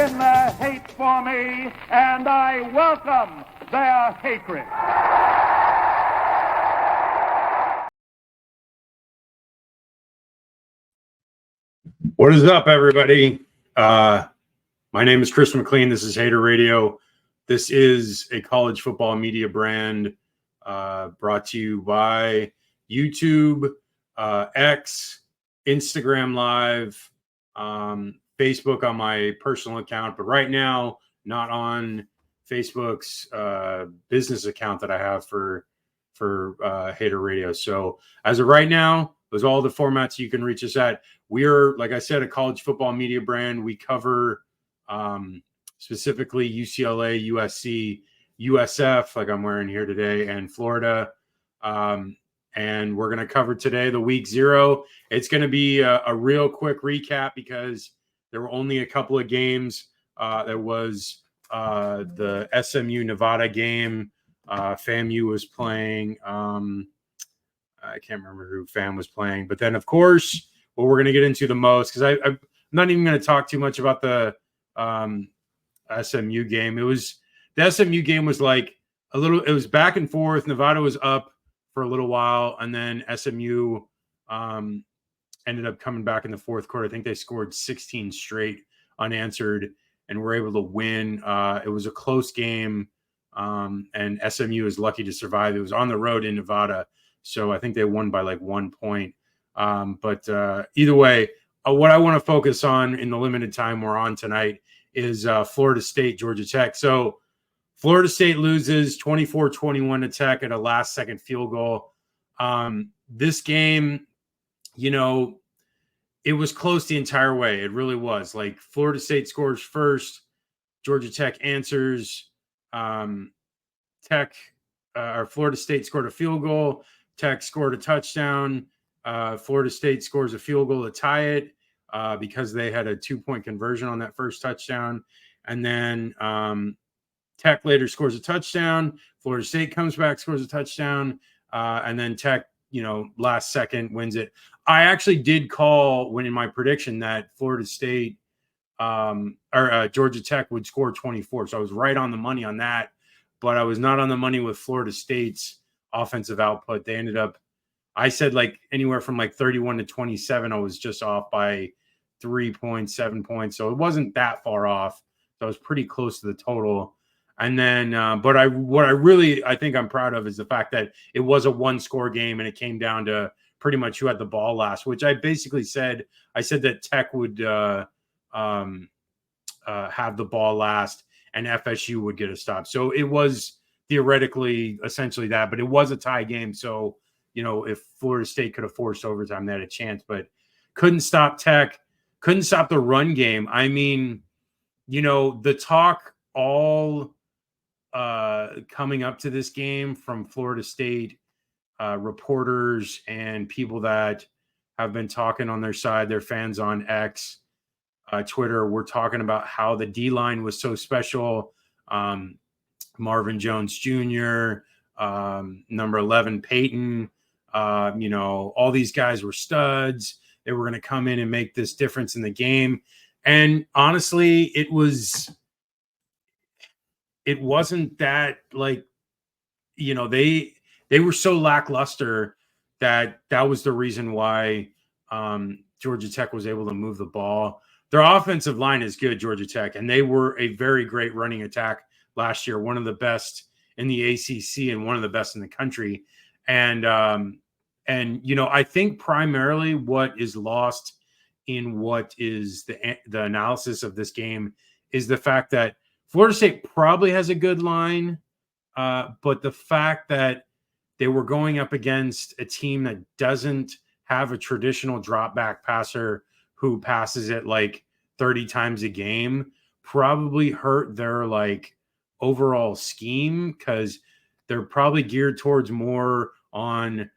in their hate for me, and I welcome their hatred. What is up, everybody? My name is Chris McLean. This is Hater Radio. This is a college football media brand brought to you by YouTube, X, Instagram Live, Facebook on my personal account, but right now not on Facebook's business account that I have for Hater Radio. So as of right now, those are all the formats you can reach us at. We are, like I said, a college football media brand. We cover specifically UCLA, USC, USF, like I'm wearing here today, and Florida. And we're going to cover today the week 0. It's going to be a real quick recap because there were only a couple of games. There was the SMU-Nevada game. FAMU was playing. I can't remember who FAM was playing. But then, of course, what we're going to get into the most, because I'm not even going to talk too much about the SMU game. The SMU game was like it was back and forth. Nevada was up for a little while, and then SMU ended up coming back in the fourth quarter. I think they scored 16 straight unanswered and were able to win. It was a close game, and SMU is lucky to survive. It was on the road in Nevada, so I think they won by like 1 point. But either way, what I want to focus on in the limited time we're on tonight is Florida State, Georgia Tech. So Florida State loses 24-21 to Tech at a last-second field goal. This game, it was close the entire way. It really was. Like, Florida State scores first, Georgia Tech answers. Florida State scored a field goal. Tech scored a touchdown. Florida State scores a field goal to tie it because they had a 2-point conversion on that first touchdown. And then Tech later scores a touchdown. Florida State comes back, scores a touchdown. And then Tech, last second wins it. I actually did call in my prediction that Florida State or Georgia Tech would score 24. So I was right on the money on that, but I was not on the money with Florida State's offensive output. They ended up, I said like anywhere from like 31 to 27. I was just off by 3 points, 7 points. So it wasn't that far off. So I was pretty close to the total. And then, what I think I'm proud of is the fact that it was a 1-score game and it came down to pretty much who had the ball last, which I basically said. I said that Tech would have the ball last and FSU would get a stop. So it was theoretically essentially that, but it was a tie game. So, if Florida State could have forced overtime, they had a chance, but couldn't stop Tech, couldn't stop the run game. I mean, the talk all coming up to this game from Florida State reporters and people that have been talking on their side, their fans on X, Twitter, we're talking about how the D-line was so special. Marvin Jones Jr., number 11, Peyton, all these guys were studs. They were going to come in and make this difference in the game. And honestly, it wasn't that they were so lackluster that was the reason why Georgia Tech was able to move the ball. Their offensive line is good, Georgia Tech, and they were a very great running attack last year, one of the best in the ACC and one of the best in the country. And I think primarily what is lost in what is the analysis of this game is the fact that Florida State probably has a good line, but the fact that they were going up against a team that doesn't have a traditional drop back passer who passes it like 30 times a game probably hurt their overall scheme, because they're probably geared towards more on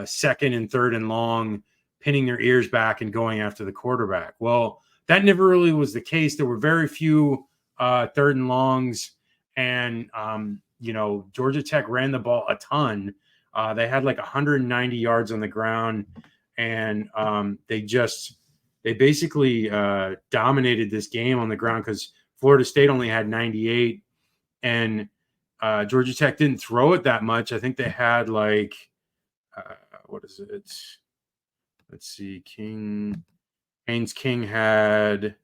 second and third and long, pinning their ears back and going after the quarterback. Well, that never really was the case. There were very few third and longs, and Georgia Tech ran the ball a ton. They had like 190 yards on the ground, and they basically dominated this game on the ground, because Florida State only had 98, and Georgia Tech didn't throw it that much. I think they had like, what is it? Let's see. Haynes King had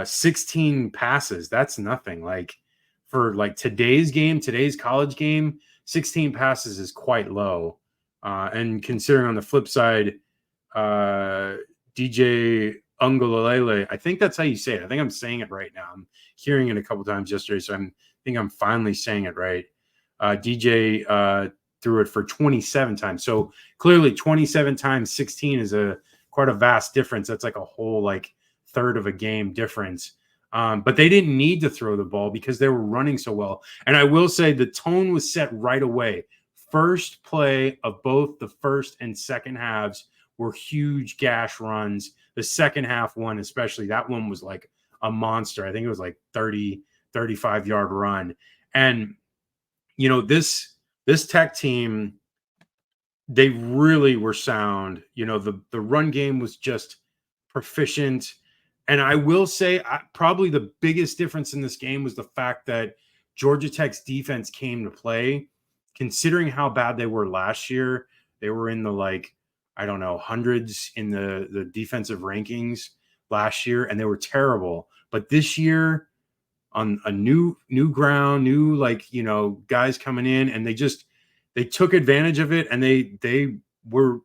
16 passes. That's nothing. Like for like today's college game, 16 passes is quite low. And considering on the flip side, DJ Ungalele, I think that's how you say it. I think I'm saying it right now. I'm hearing it a couple times yesterday, so I think I'm finally saying it right. DJ threw it for 27 times. So clearly 27 times 16 is quite a vast difference. That's like a whole like third of a game difference. But they didn't need to throw the ball because they were running so well. And I will say the tone was set right away. First play of both the first and second halves were huge gash runs. The second half one, especially, that one was like a monster. I think it was like 30, 35-yard run. And, you know, this Tech team, they really were sound. You know, the run game was just proficient. And I will say probably the biggest difference in this game was the fact that Georgia Tech's defense came to play. Considering how bad they were last year, they were in the like, I don't know, hundreds in the defensive rankings last year, and they were terrible. But this year, on a new ground, new like, you know, guys coming in, and they took advantage of it, and they were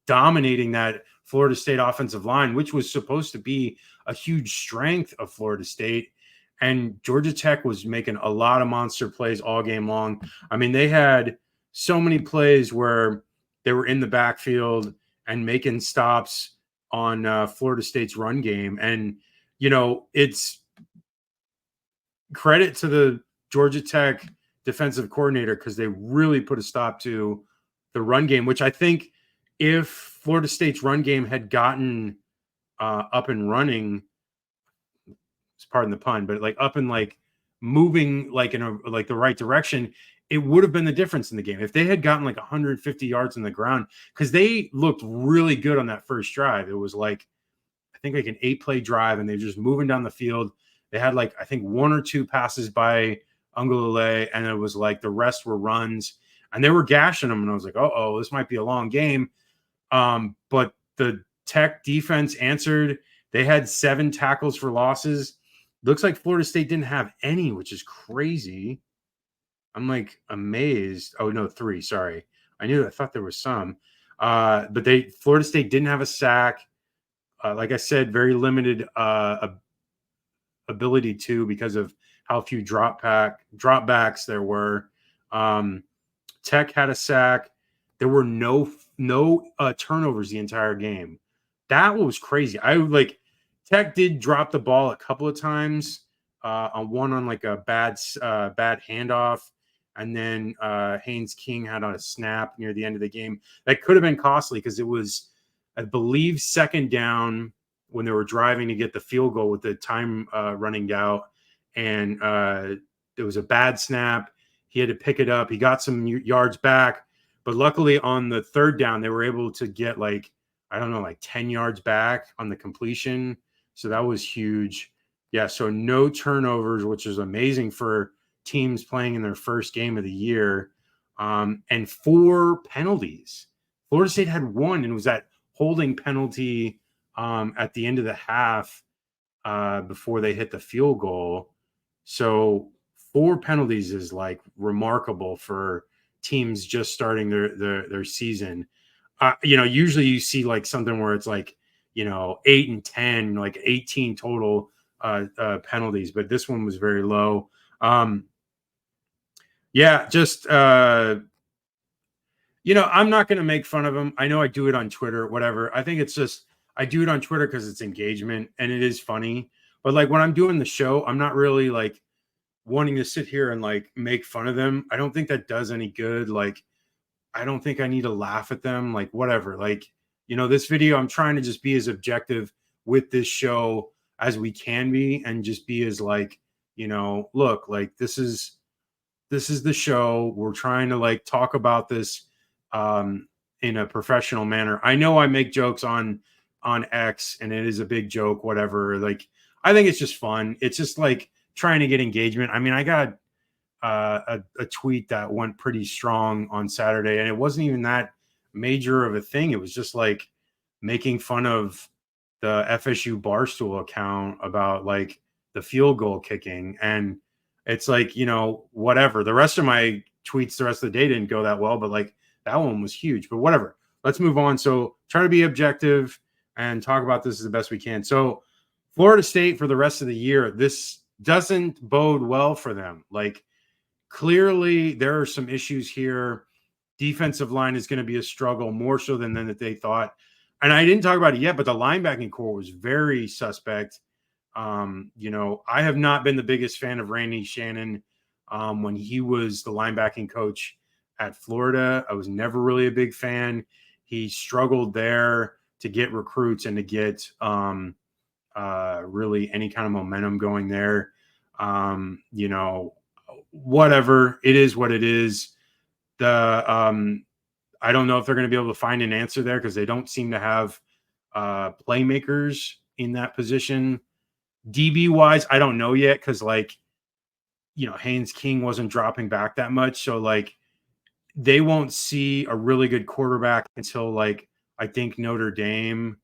dominating that Florida State offensive line, which was supposed to be a huge strength of Florida State. And Georgia Tech was making a lot of monster plays all game long. I mean, they had so many plays where they were in the backfield and making stops on Florida State's run game. And, you know, it's credit to the Georgia Tech defensive coordinator because they really put a stop to the run game, which I think if Florida State's run game had gotten up and running, pardon the pun, but like up and like moving like in a like the right direction, it would have been the difference in the game if they had gotten like 150 yards on the ground, because they looked really good on that first drive. It was like, I think like an 8-play drive, and they're just moving down the field. They had like, I think 1 or 2 passes by Ungalele, and it was like the rest were runs, and they were gashing them. And I was like, oh, this might be a long game. But the Tech defense answered. They had 7 tackles for losses. Looks like Florida State didn't have any, which is crazy. I'm like amazed. Oh no, 3. Sorry, I thought there was some. But Florida State didn't have a sack. Like I said, very limited ability to, because of how few dropbacks there were. Tech had a sack. There were no turnovers the entire game. That was crazy. Tech did drop the ball a couple of times, on like a bad handoff, and then Haynes King had on a snap near the end of the game that could have been costly, because it was, I believe, second down when they were driving to get the field goal with the time running out, and it was a bad snap. He had to pick it up. He got some yards back, but luckily on the third down they were able to get like, I don't know, like 10 yards back on the completion. So that was huge. Yeah, so no turnovers, which is amazing for teams playing in their first game of the year. And 4 penalties. Florida State had 1, and it was that holding penalty at the end of the half before they hit the field goal. So 4 penalties is like remarkable for teams just starting their season. You know, usually you see like something where it's like, you know, 8 and 10, like 18 total penalties, but this one was very low. Yeah, just you know, I'm not going to make fun of him. I know I do it on Twitter, whatever. I think it's just, I do it on Twitter because it's engagement and it is funny. But like when I'm doing the show, I'm not really like wanting to sit here and like make fun of them. I don't think that does any good. Like, I don't think I need to laugh at them. Like, whatever. Like, you know, this video, I'm trying to just be as objective with this show as we can be, and just be as like, you know, look, like this is the show. We're trying to like talk about this in a professional manner. I know I make jokes on X, and it is a big joke, whatever. Like, I think it's just fun. It's just like trying to get engagement. I mean, I got a tweet that went pretty strong on Saturday, and it wasn't even that major of a thing. It was just like making fun of the FSU Barstool account about like the field goal kicking. And it's like, whatever. The rest of my tweets the rest of the day didn't go that well, but like that one was huge. But whatever. Let's move on. So try to be objective and talk about this as the best we can. So Florida State for the rest of the year, this doesn't bode well for them. Like clearly there are some issues here. Defensive line is going to be a struggle more so than that they thought. And I didn't talk about it yet, but the linebacking core was very suspect. I have not been the biggest fan of Randy Shannon when he was the linebacking coach at Florida. I was never really a big fan. He struggled there to get recruits and to get really any kind of momentum going there. Whatever. It is what it is. I don't know if they're going to be able to find an answer there because they don't seem to have playmakers in that position. DB wise, I don't know yet because Haynes King wasn't dropping back that much. So like they won't see a really good quarterback until like I think Notre Dame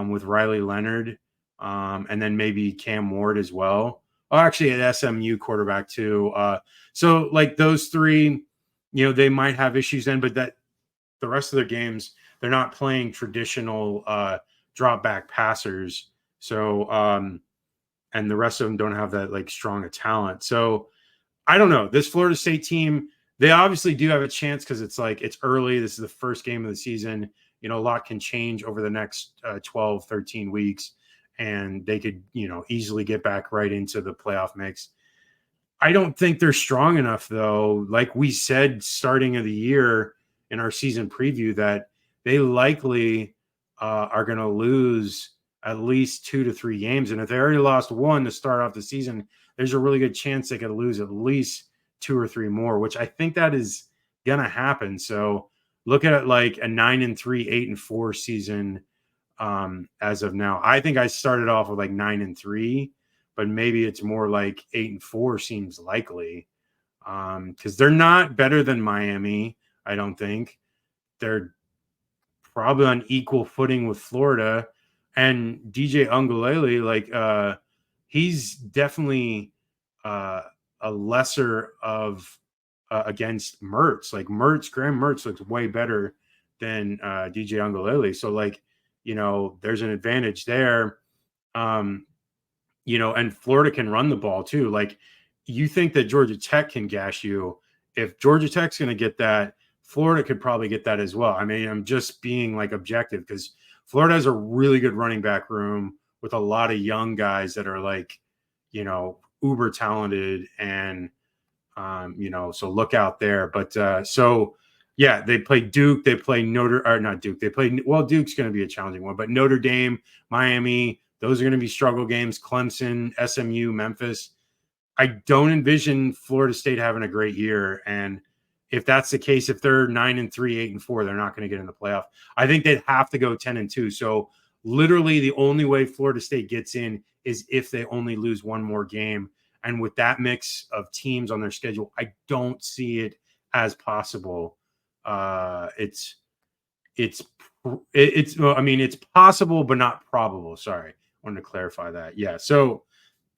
with Riley Leonard and then maybe Cam Ward as well. Oh, actually an SMU quarterback too. So like those three, they might have issues then, but that the rest of their games, they're not playing traditional drop back passers. So, and the rest of them don't have that like strong a talent. So I don't know. This Florida State team, they obviously do have a chance because it's early. This is the first game of the season. A lot can change over the next 12, 13 weeks, and they could, easily get back right into the playoff mix. I don't think they're strong enough, though. Like we said, starting of the year in our season preview, that they likely are going to lose at least 2 to 3 games. And if they already lost one to start off the season, there's a really good chance they could lose at least 2 or 3 more, which I think that is going to happen. So look at it like a 9-3, 8-4 season as of now. I think I started off with like 9-3, but maybe it's more like 8-4 seems likely because they're not better than Miami. I don't think they're probably on equal footing with Florida and DJ Uiagalelei. He's definitely a lesser of against Mertz. Like Graham Mertz looks way better than DJ Uiagalelei. So there's an advantage there. And Florida can run the ball too. Like you think that Georgia Tech can gash you. If Georgia Tech's going to get that, Florida could probably get that as well. I mean, I'm just being like objective because Florida has a really good running back room with a lot of young guys that are uber talented and, so look out there. But they play Duke, they play not Duke. Duke's going to be a challenging one, but Notre Dame, Miami, those are going to be struggle games. Clemson, SMU, Memphis. I don't envision Florida State having a great year. And if that's the case, if they're 9-3, 8-4, they're not going to get in the playoff. I think they'd have to go 10-2. So literally the only way Florida State gets in is if they only lose one more game. And with that mix of teams on their schedule, I don't see it as possible. It's possible, but not probable. Sorry. I wanted to clarify that. Yeah. So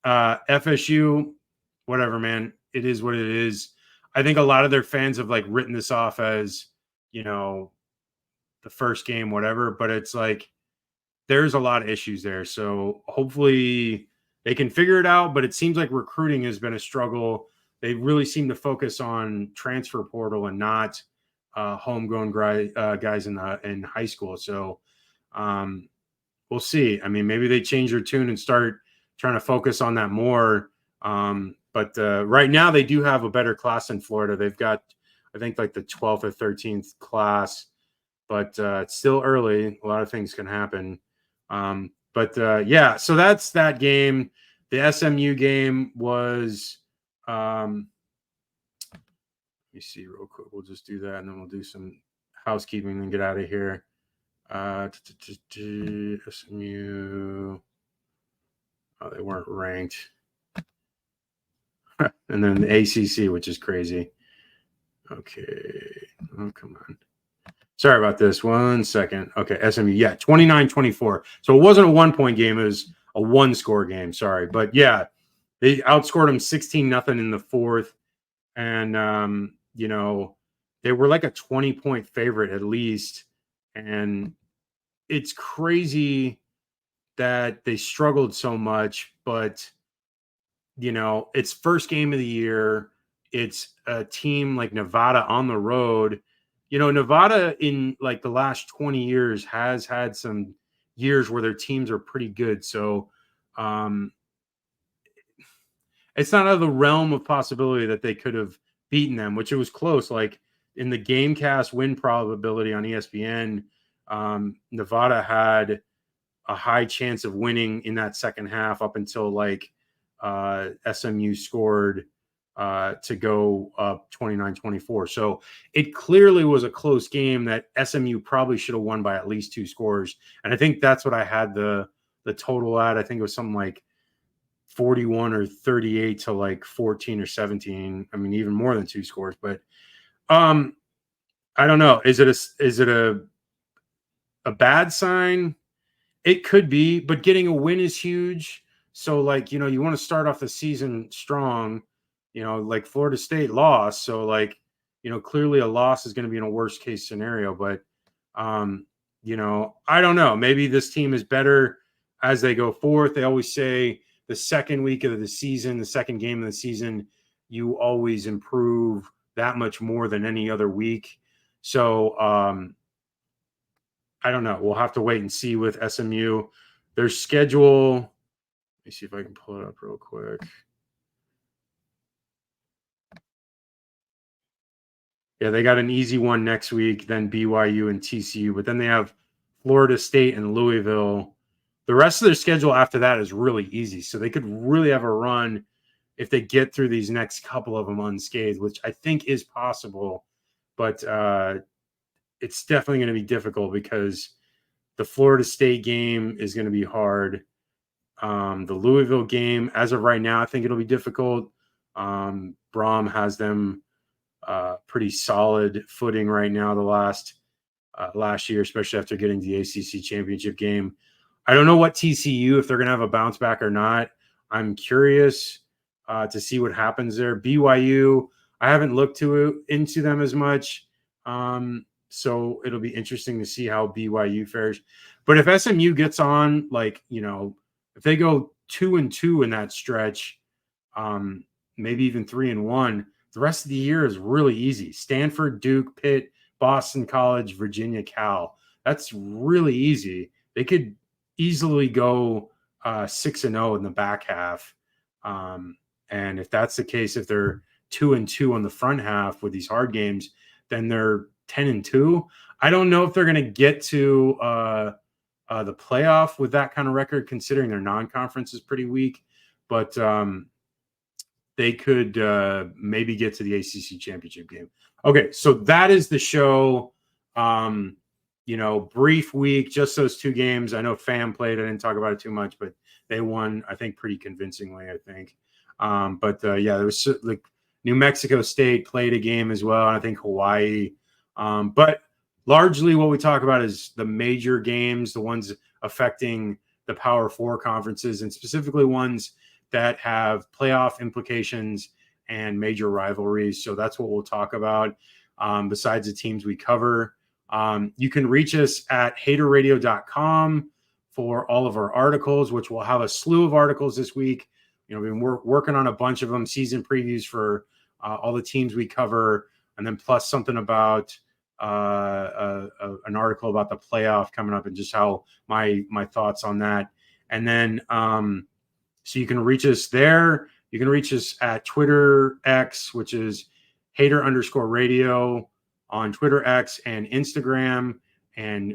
FSU, whatever, man, it is what it is. I think a lot of their fans have written this off as, the first game, whatever, but it's there's a lot of issues there. So hopefully they can figure it out, but it seems like recruiting has been a struggle. They really seem to focus on transfer portal and not homegrown guys in high school. So we'll see. I mean, maybe they change their tune and start trying to focus on that more. But right now they do have a better class in Florida. They've got, I think, the 12th or 13th class, but it's still early. A lot of things can happen. So that's that game. The SMU game was, let me see real quick. We'll just do that and then we'll do some housekeeping and get out of here. SMU. Oh, they weren't ranked. And then the ACC, which is crazy. Okay. Oh, come on. Sorry about this. 1 second. Okay, SMU. Yeah, 29-24. So it wasn't a 1-point game. It was a 1-score game. Sorry. But, yeah, they outscored them 16-0 in the fourth. And, you know, they were like a 20-point favorite at least. And it's crazy that they struggled so much. But, you know, it's first game of the year. It's a team like Nevada on the road. You know, Nevada in like the last 20 years has had some years where their teams are pretty good. So it's not out of the realm of possibility that they could have beaten them, which it was close. Like in the GameCast win probability on ESPN, Nevada had a high chance of winning in that second half up until like SMU scored to go up 29-24. So it clearly was a close game that SMU probably should have won by at least 2 scores. And I think that's what I had the total at. I think it was something like 41 or 38 to like 14 or 17. I mean, even more than 2 scores. But I don't know. Is it a bad sign? It could be, but getting a win is huge. So, like, you know, you want to start off the season strong. You know, like Florida State lost. So, like, you know, clearly a loss is going to be in a worst case scenario. But, you know, I don't know. Maybe this team is better as they go forth. They always say the second week of the season, the second game of the season, you always improve that much more than any other week. So, I don't know. We'll have to wait and see with SMU. Their schedule, let me see if I can pull it up real quick. Yeah, they got an easy one next week, then BYU and TCU, but then they have Florida State and Louisville. The rest of their schedule after that is really easy. So they could really have a run if they get through these next couple of them unscathed, which I think is possible. But it's definitely going to be difficult because the Florida State game is going to be hard. The Louisville game, as of right now, I think it'll be difficult. Braum has them pretty solid footing right now. The last year, especially after getting the ACC championship game. I don't know what TCU, if they're going to have a bounce back or not. I'm curious to see what happens there. BYU, I haven't looked into them as much. So it'll be interesting to see how BYU fares. But if SMU gets on, like, you know, if they go 2-2 in that stretch, maybe even 3-1, the rest of the year is really easy. Stanford, Duke, Pitt, Boston College, Virginia, Cal. That's really easy. They could easily go 6-0 in the back half. And if that's the case, if they're 2-2 on the front half with these hard games, then they're 10-2. I don't know if they're going to get to the playoff with that kind of record, considering their non-conference is pretty weak. But they could maybe get to the ACC championship game. Okay, so that is the show. You know, brief week, just those 2 games. I know FAM played. I didn't talk about it too much, but they won, I think, pretty convincingly, I think. Yeah, there was like New Mexico State played a game as well, and I think Hawaii. But largely what we talk about is the major games, the ones affecting the Power 4 conferences, and specifically ones that have playoff implications and major rivalries. So that's what we'll talk about besides the teams we cover. You can reach us at haterradio.com for all of our articles, which will have a slew of articles this week. You know, we've been working on a bunch of them, season previews for all the teams we cover, and then plus something about an article about the playoff coming up and just how my thoughts on that. And then so you can reach us there. You can reach us at Twitter X, which is hater_radio on Twitter X and Instagram and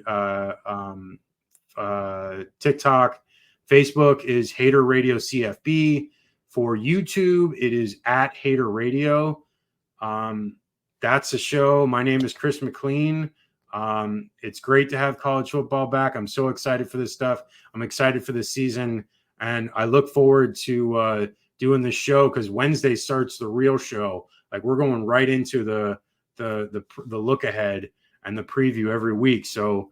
TikTok. Facebook is Hater Radio CFB. For YouTube, it is at Hater Radio. That's the show. My name is Chris McLean. It's great to have college football back. I'm so excited for this stuff. I'm excited for this season. And I look forward to doing this show because Wednesday starts the real show. Like we're going right into the look ahead and the preview every week. So,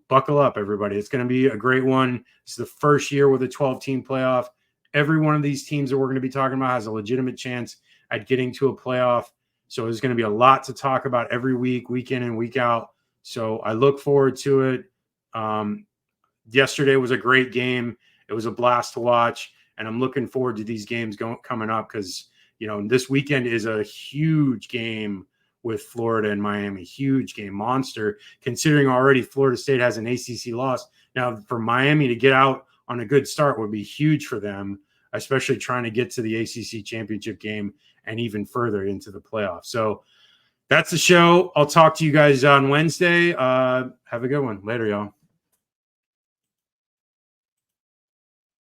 buckle up, everybody. It's going to be a great one. It's the first year with a 12-team playoff. Every one of these teams that we're going to be talking about has a legitimate chance at getting to a playoff. So there's going to be a lot to talk about every week, week in and week out. So I look forward to it. Yesterday was a great game. It was a blast to watch. And I'm looking forward to these games coming up because, this weekend is a huge game with Florida and Miami. Huge game, monster, considering already Florida State has an ACC loss. Now, for Miami to get out on a good start would be huge for them, especially trying to get to the ACC championship game and even further into the playoffs. So that's the show. I'll talk to you guys on Wednesday. Have a good one. Later, y'all.